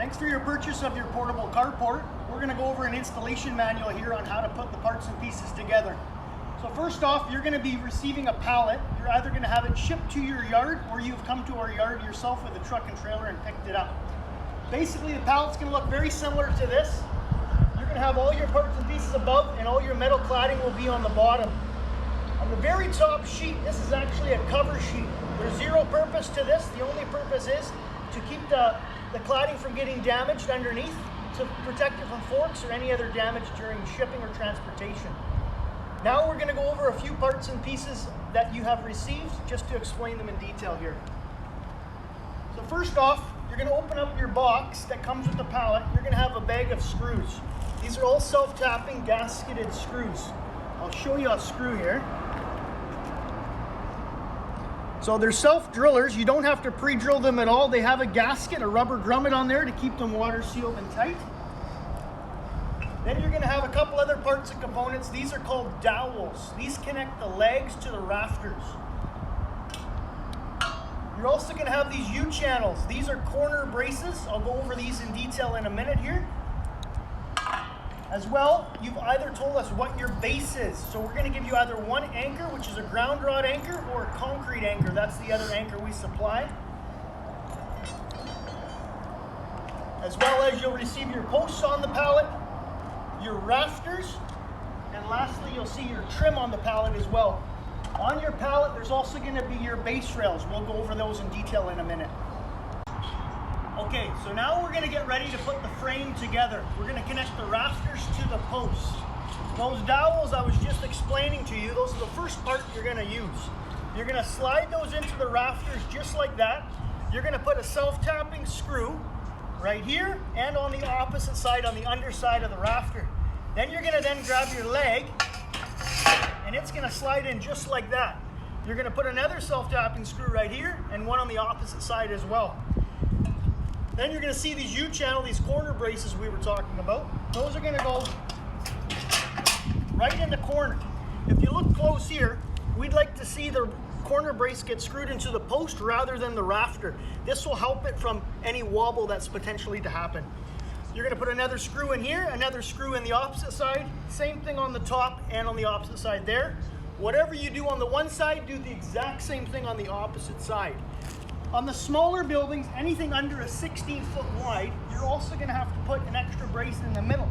Thanks for your purchase of your portable carport. We're going to go over an installation manual here on how to put the parts and pieces together. So first off, you're going to be receiving a pallet. You're either going to have it shipped to your yard or you've come to our yard yourself with a truck and trailer and picked it up. Basically, the pallet's going to look very similar to this. You're going to have all your parts and pieces above and all your metal cladding will be on the bottom. On the very top sheet, this is actually a cover sheet. There's zero purpose to this. The only purpose is to keep the cladding from getting damaged underneath, to protect it from forks or any other damage during shipping or transportation. Now we're going to go over a few parts and pieces that you have received just to explain them in detail here. So first off, you're going to open up your box that comes with the pallet. You're going to have a bag of screws. These are all self-tapping gasketed screws. I'll show you a screw here. So they're self-drillers. You don't have to pre-drill them at all. They have a gasket, a rubber grommet on there to keep them water sealed and tight. Then you're going to have a couple other parts and components. These are called dowels. These connect the legs to the rafters. You're also going to have these U-channels. These are corner braces. I'll go over these in detail in a minute here. As well, you've either told us what your base is. So we're going to give you either one anchor, which is a ground rod anchor, or a concrete anchor. That's the other anchor we supply. As well as you'll receive your posts on the pallet, your rafters, and lastly, you'll see your trim on the pallet as well. On your pallet, there's also going to be your base rails. We'll go over those in detail in a minute. Okay, so now we're going to get ready to put the frame together. We're going to connect the rafters to the posts. Those dowels I was just explaining to you, those are the first part you're going to use. You're going to slide those into the rafters just like that. You're going to put a self-tapping screw right here and on the opposite side, on the underside of the rafter. Then you're going to then grab your leg and it's going to slide in just like that. You're going to put another self-tapping screw right here and one on the opposite side as well. Then you're going to see these U-channel, these corner braces we were talking about. Those are going to go right in the corner. If you look close here, we'd like to see the corner brace get screwed into the post rather than the rafter. This will help it from any wobble that's potentially to happen. You're going to put another screw in here, another screw in the opposite side, same thing on the top and on the opposite side there. Whatever you do on the one side, do the exact same thing on the opposite side. On the smaller buildings, anything under a 16 foot wide, you're also going to have to put an extra brace in the middle.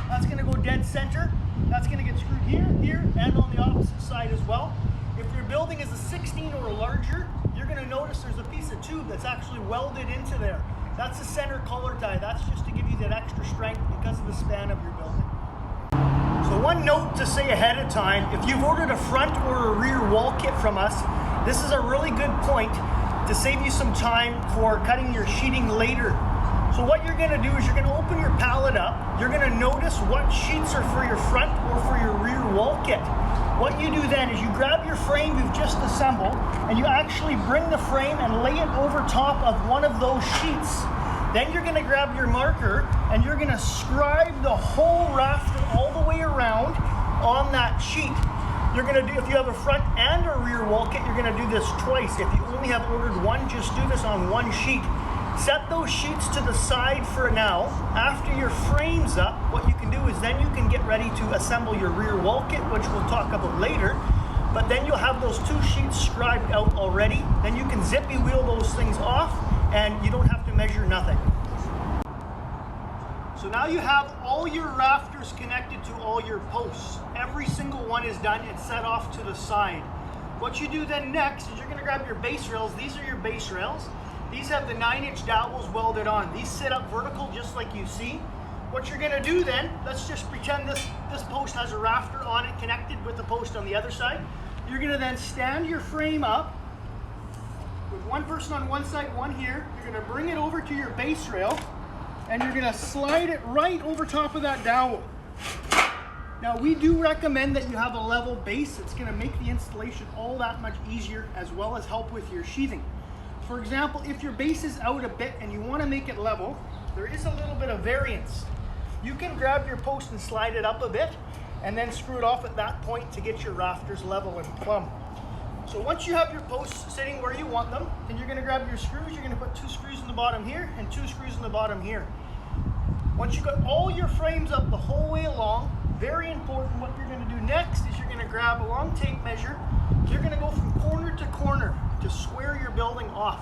That's going to go dead center. That's going to get screwed here, here, and on the opposite side as well. If your building is a 16 or larger, you're going to notice there's a piece of tube that's actually welded into there. That's a center collar tie. That's just to give you that extra strength because of the span of your building. So one note to say ahead of time, if you've ordered a front or a rear wall kit from us, this is a really good point to save you some time for cutting your sheeting later. So what you're going to do is you're going to open your pallet up. You're going to notice what sheets are for your front or for your rear wall kit. What you do then is you grab your frame you've just assembled and you actually bring the frame and lay it over top of one of those sheets. Then you're going to grab your marker and you're going to scribe the whole rafter all the way around on that sheet. You're going to do, if you have a front and a rear wall kit, you're going to do this twice. If you only have ordered one, just do this on one sheet. Set those sheets to the side for now. After your frame's up, what you can do is then you can get ready to assemble your rear wall kit, which we'll talk about later. But then you'll have those two sheets scribed out already. Then you can zippy wheel those things off and you don't have to measure nothing. So now you have all your rafters connected to all your posts. Every single one is done and set off to the side. What you do then next is you're going to grab your base rails. These are your base rails. These have the 9-inch dowels welded on. These sit up vertical just like you see. What you're going to do then, let's just pretend this post has a rafter on it connected with the post on the other side. You're going to then stand your frame up with one person on one side, one here. You're going to bring it over to your base rail and you're going to slide it right over top of that dowel. Now we do recommend that you have a level base. It's going to make the installation all that much easier as well as help with your sheathing. For example, if your base is out a bit and you want to make it level, there is a little bit of variance. You can grab your post and slide it up a bit and then screw it off at that point to get your rafters level and plumb. So once you have your posts sitting where you want them, then you're gonna grab your screws. You're gonna put 2 screws in the bottom here and 2 screws in the bottom here. Once you've got all your frames up the whole way along, very important, what you're gonna do next is you're gonna grab a long tape measure. You're gonna go from corner to corner to square your building off,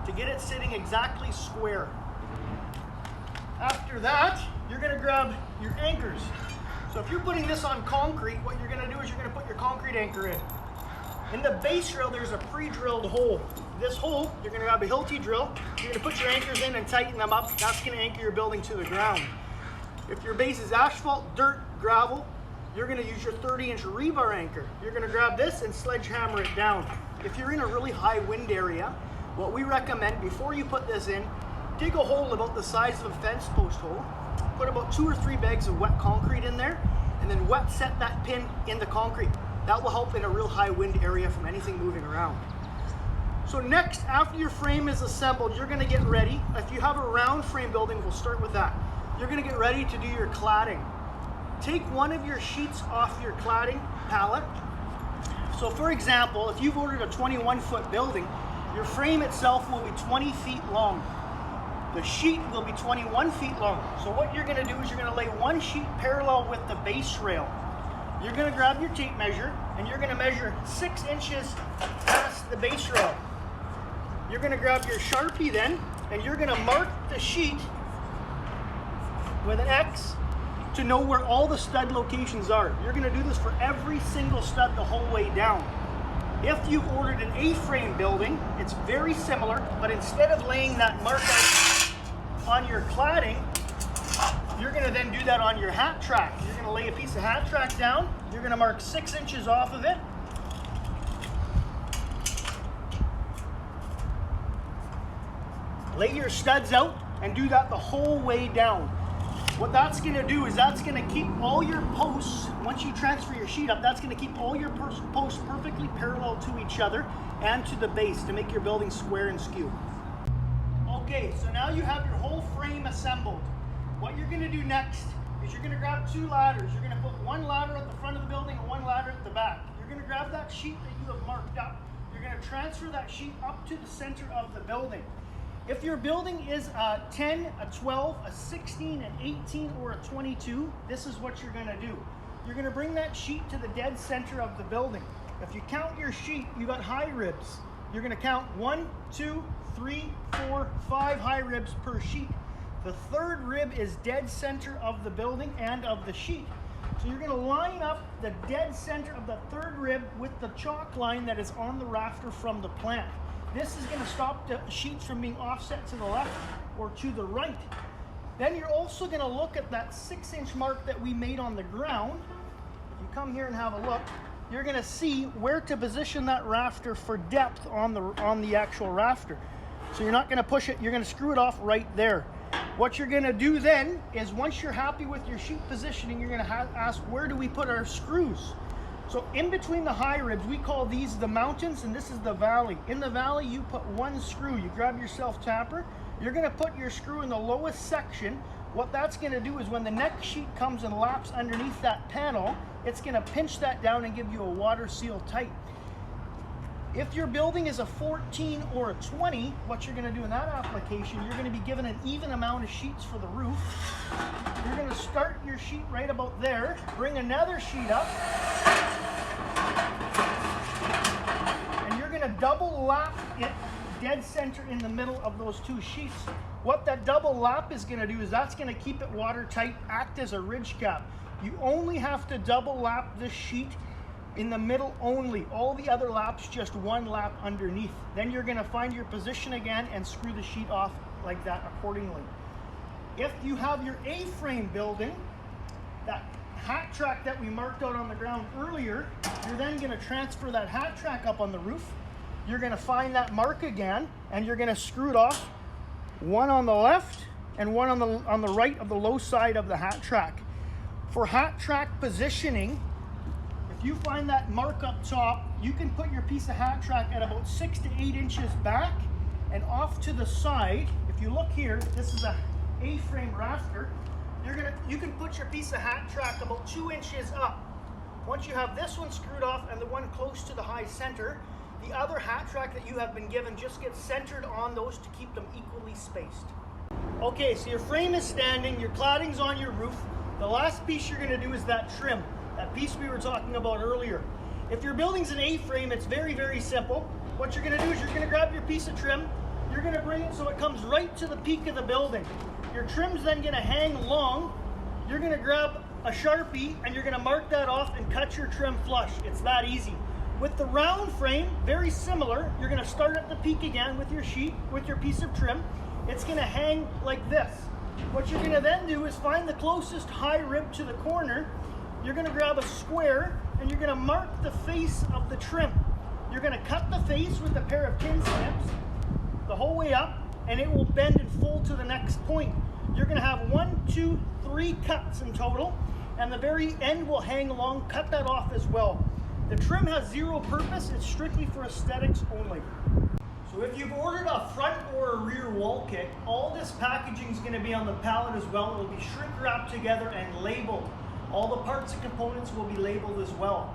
to get it sitting exactly square. After that, you're gonna grab your anchors. So if you're putting this on concrete, what you're gonna do is you're gonna put your concrete anchor in. In the base rail, there's a pre-drilled hole. This hole, you're gonna grab a Hilti drill, you're gonna put your anchors in and tighten them up. That's gonna anchor your building to the ground. If your base is asphalt, dirt, gravel, you're gonna use your 30-inch rebar anchor. You're gonna grab this and sledgehammer it down. If you're in a really high wind area, what we recommend before you put this in, dig a hole about the size of a fence post hole, put about 2 or 3 bags of wet concrete in there, and then wet set that pin in the concrete. That will help in a real high wind area from anything moving around. So next, after your frame is assembled, you're gonna get ready. If you have a round frame building, we'll start with that. You're gonna get ready to do your cladding. Take one of your sheets off your cladding pallet. So for example, if you've ordered a 21-foot building, your frame itself will be 20 feet long. The sheet will be 21 feet long. So what you're gonna do is you're gonna lay one sheet parallel with the base rail. You're gonna grab your tape measure and you're gonna measure 6 inches past the base rail. You're gonna grab your Sharpie then and you're gonna mark the sheet with an X to know where all the stud locations are. You're gonna do this for every single stud the whole way down. If you've ordered an A-frame building, it's very similar, but instead of laying that mark on your cladding, you're gonna then do that on your hat track. You're gonna lay a piece of hat track down, you're gonna mark 6 inches off of it. Lay your studs out and do that the whole way down. What that's gonna do is that's gonna keep all your posts, once you transfer your sheet up, that's gonna keep all your posts perfectly parallel to each other and to the base to make your building square and skew. Okay, so now you have your whole frame assembled. What you're gonna do next is you're gonna grab 2 ladders. You're gonna put 1 ladder at the front of the building and 1 ladder at the back. You're gonna grab that sheet that you have marked up. You're gonna transfer that sheet up to the center of the building. If your building is a 10, a 12, a 16, an 18, or a 22, this is what you're gonna do. You're gonna bring that sheet to the dead center of the building. If you count your sheet, you got high ribs. You're gonna count 1, 2, 3, 4, 5 high ribs per sheet. The 3rd rib is dead center of the building and of the sheet. So you're gonna line up the dead center of the 3rd rib with the chalk line that is on the rafter from the plant. This is gonna stop the sheets from being offset to the left or to the right. Then you're also gonna look at that 6-inch mark that we made on the ground. If you come here and have a look, you're gonna see where to position that rafter for depth on the actual rafter. So you're not gonna push it, you're gonna screw it off right there. What you're gonna do then is once you're happy with your sheet positioning, you're gonna ask, where do we put our screws? So in between the high ribs, we call these the mountains and this is the valley. In the valley, you put 1 screw. You grab your self-tapper. You're gonna put your screw in the lowest section. What that's gonna do is when the next sheet comes and laps underneath that panel, it's gonna pinch that down and give you a water seal tight. If your building is a 14 or a 20, what you're gonna do in that application, you're gonna be given an even amount of sheets for the roof. You're gonna start your sheet right about there, bring another sheet up, and you're gonna double lap it dead center in the middle of those 2 sheets. What that double lap is gonna do is that's gonna keep it watertight, act as a ridge cap. You only have to double lap this sheet in the middle only. All the other laps, just 1 lap underneath. Then you're gonna find your position again and screw the sheet off like that accordingly. If you have your A-frame building, that hat track that we marked out on the ground earlier, you're then gonna transfer that hat track up on the roof. You're gonna find that mark again and you're gonna screw it off, 1 on the left and 1 on the right of the low side of the hat track. For hat track positioning, you find that mark up top, you can put your piece of hat track at about 6 to 8 inches back and off to the side. If you look here, this is a A-frame rafter. You can put your piece of hat track about 2 inches up. Once you have this one screwed off and the one close to the high center, the other hat track that you have been given just gets centered on those to keep them equally spaced. Okay, so your frame is standing, your cladding's on your roof. The last piece you're gonna do is that trim, that piece we were talking about earlier. If your building's an A-frame, it's very, very simple. What you're gonna do is you're gonna grab your piece of trim, you're gonna bring it so it comes right to the peak of the building. Your trim's then gonna hang long. You're gonna grab a Sharpie and you're gonna mark that off and cut your trim flush. It's that easy. With the round frame, very similar. You're gonna start at the peak again with your sheet, with your piece of trim. It's gonna hang like this. What you're gonna then do is find the closest high rib to the corner. You're gonna grab a square and you're gonna mark the face of the trim. You're gonna cut the face with a pair of tin stamps the whole way up, and it will bend and fold to the next point. You're gonna have 1, 2, 3 cuts in total, and the very end will hang along. Cut that off as well. The trim has zero purpose. It's strictly for aesthetics only. So if you've ordered a front or a rear wall kit, all this packaging is gonna be on the pallet as well. It'll be shrink wrapped together and labeled. All the parts and components will be labeled as well.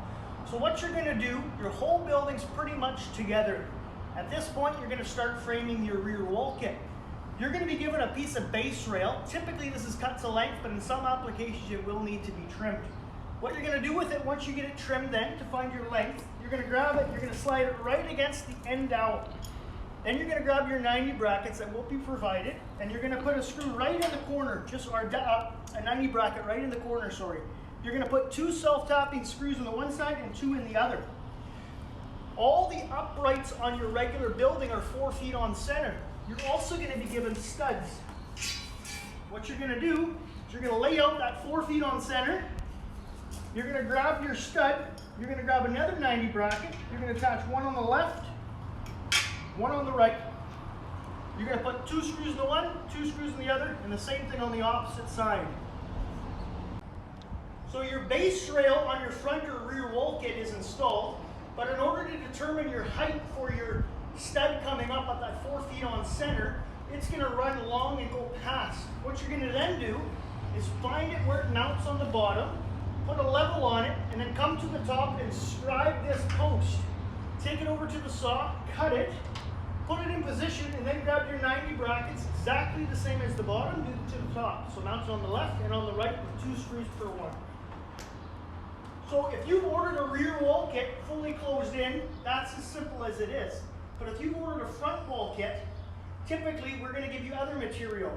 So what you're gonna do, your whole building's pretty much together. At this point, you're gonna start framing your rear wall kit. You're gonna be given a piece of base rail. Typically this is cut to length, but in some applications it will need to be trimmed. What you're gonna do with it once you get it trimmed then, to find your length, you're gonna grab it, you're gonna slide it right against the end dowel. Then you're gonna grab your 90 brackets that will be provided, and you're gonna put a screw right in the corner, a 90 bracket right in the corner, sorry. You're gonna put 2 self-tapping screws on the one side and 2 in the other. All the uprights on your regular building are 4 feet on center. You're also gonna be given studs. What you're gonna do is you're gonna lay out that 4 feet on center. You're gonna grab your stud. You're gonna grab another 90 bracket. You're gonna attach one on the left, one on the right. You're gonna put 2 screws in the one, 2 screws in the other, and the same thing on the opposite side. So your base rail on your front or rear wall kit is installed, but in order to determine your height for your stud coming up at that 4 feet on center, it's going to run long and go past. What you're going to then do is find it where it mounts on the bottom, put a level on it, and then come to the top and scribe this post. Take it over to the saw, cut it, put it in position, and then grab your 90 brackets, exactly the same as the bottom, do it to the top. So mount it on the left and on the right with 2 screws per one. So if you've ordered a rear wall kit fully closed in, that's as simple as it is. But if you've ordered a front wall kit, typically we're going to give you other material.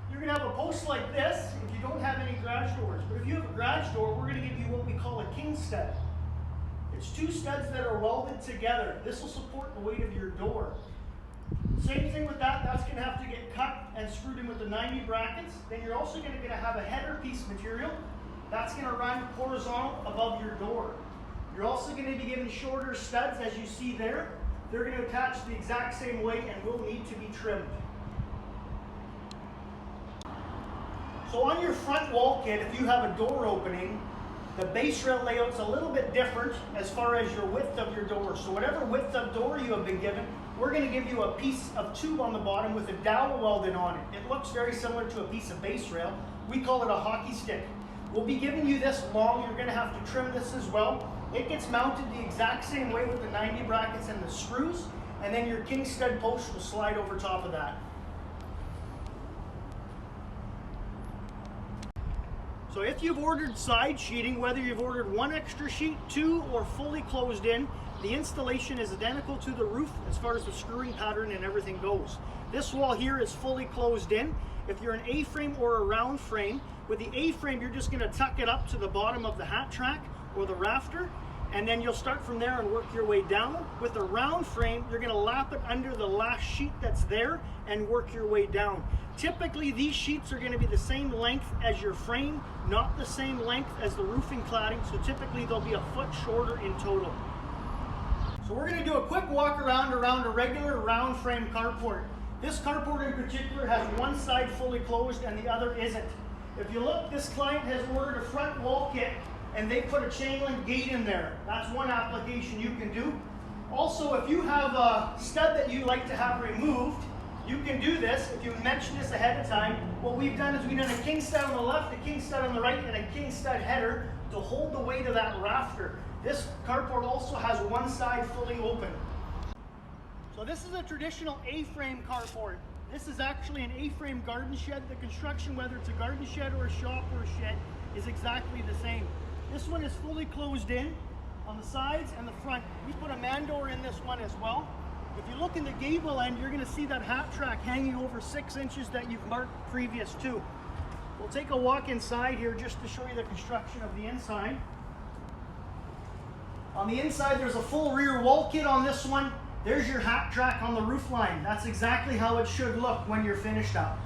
You're going to have a post like this if you don't have any garage doors. But if you have a garage door, we're going to give you what we call a king stud. It's 2 studs that are welded together. This will support the weight of your door. Same thing with that, that's going to have to get cut and screwed in with the 90 brackets. Then you're also going to have a header piece material. That's going to run horizontal above your door. You're also going to be given shorter studs, as you see there. They're going to attach the exact same way and will need to be trimmed. So on your front wall kit, if you have a door opening, the base rail layout's a little bit different as far as your width of your door. So whatever width of door you have been given, we're going to give you a piece of tube on the bottom with a dowel welded on it. It looks very similar to a piece of base rail. We call it a hockey stick. We'll be giving you this long. You're going to have to trim this as well. It gets mounted the exact same way with the 90 brackets and the screws, and then your king stud post will slide over top of that. So if you've ordered side sheeting, whether you've ordered 1 extra sheet, 2, or fully closed in, the installation is identical to the roof as far as the screwing pattern and everything goes. This wall here is fully closed in. If you're an A-frame or a round frame, with the A-frame you're just going to tuck it up to the bottom of the hat track or the rafter, and then you'll start from there and work your way down. With a round frame, you're going to lap it under the last sheet that's there and work your way down. Typically these sheets are going to be the same length as your frame, not the same length as the roofing cladding, so typically they'll be a foot shorter in total. So we're going to do a quick walk around a regular round frame carport. This carport in particular has one side fully closed and the other isn't. If you look, this client has ordered a front wall kit and they put a chain link gate in there. That's one application you can do. Also, if you have a stud that you'd like to have removed, you can do this. If you mention this ahead of time, what we've done is we've done a king stud on the left, a king stud on the right, and a king stud header to hold the weight of that rafter. This carport also has one side fully open. So this is a traditional A-frame carport. This is actually an A-frame garden shed. The construction, whether it's a garden shed or a shop or a shed, is exactly the same. This one is fully closed in on the sides and the front. We put a man door in this one as well. If you look in the gable end, you're going to see that hat track hanging over 6 inches that you've marked previous to. We'll take a walk inside here just to show you the construction of the inside. On the inside, there's a full rear wall kit on this one. There's your hat track on the roof line. That's exactly how it should look when you're finished up.